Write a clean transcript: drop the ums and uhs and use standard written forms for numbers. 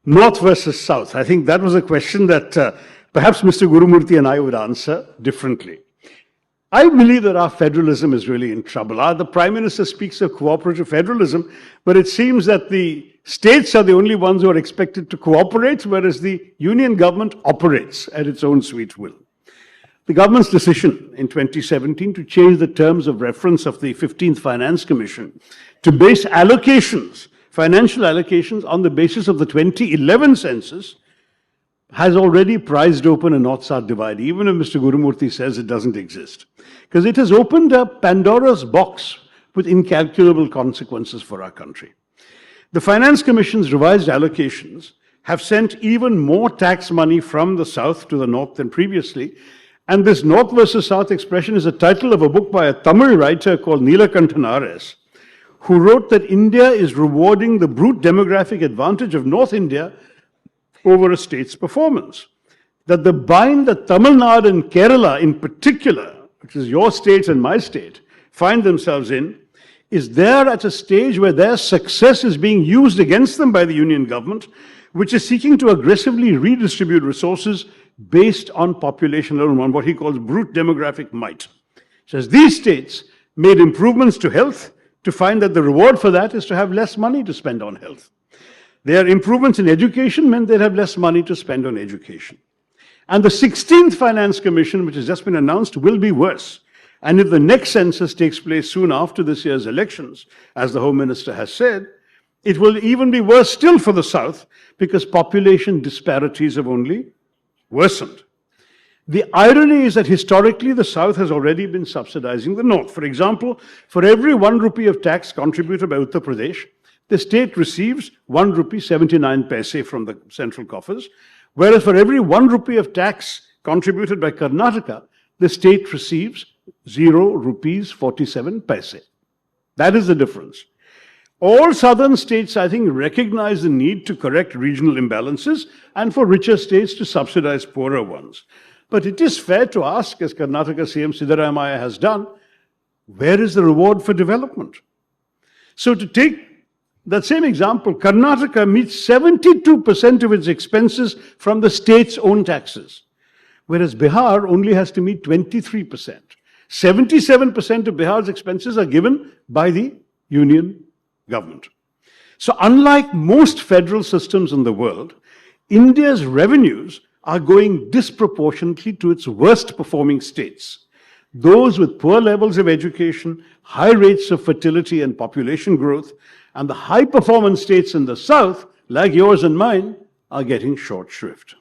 North versus South. I think that was a question that perhaps Mr. Gurumurthy and I would answer differently. I believe that our federalism is really in trouble. The Prime Minister speaks of cooperative federalism, but it seems that the states are the only ones who are expected to cooperate, whereas the union government operates at its own sweet will. The government's decision in 2017 to change the terms of reference of the 15th Finance Commission to base allocations, financial allocations, on the basis of the 2011 census has already prized open a North-South divide, even if Mr. Gurumurthy says it doesn't exist. Because it has opened a Pandora's box with incalculable consequences for our country. The Finance Commission's revised allocations have sent even more tax money from the South to the North than previously. And this North versus South expression is a title of a book by a Tamil writer called Neelakanthan R.S., who wrote that India is rewarding the brute demographic advantage of North India over a state's performance. That the bind that Tamil Nadu and Kerala in particular, which is your state and my state, find themselves in, is there at a stage where their success is being used against them by the union government, which is seeking to aggressively redistribute resources based on population alone, on what he calls brute demographic might. It says these states made improvements to health to find that the reward for that is to have less money to spend on health. Their improvements in education meant they'd have less money to spend on education. And the 16th Finance Commission, which has just been announced, will be worse. And if the next census takes place soon after this year's elections, as the Home Minister has said, it will even be worse still for the South because population disparities have only worsened. The irony is that historically the South has already been subsidizing the North. For example, for every 1 rupee of tax contributed by Uttar Pradesh, the state receives 1 rupee 79 paise from the central coffers, whereas for every 1 rupee of tax contributed by Karnataka, the state receives 0 rupees 47 paise. That is the difference. All southern states, I think, recognize the need to correct regional imbalances and for richer states to subsidize poorer ones. But it is fair to ask, as Karnataka CM Siddaramaiah has done, where is the reward for development? So to take that same example, Karnataka meets 72% of its expenses from the state's own taxes, whereas Bihar only has to meet 23%. 77% of Bihar's expenses are given by the union government. So unlike most federal systems in the world, India's revenues are going disproportionately to its worst performing states. Those with poor levels of education, high rates of fertility and population growth, and the high performance states in the South, like yours and mine, are getting short shrift.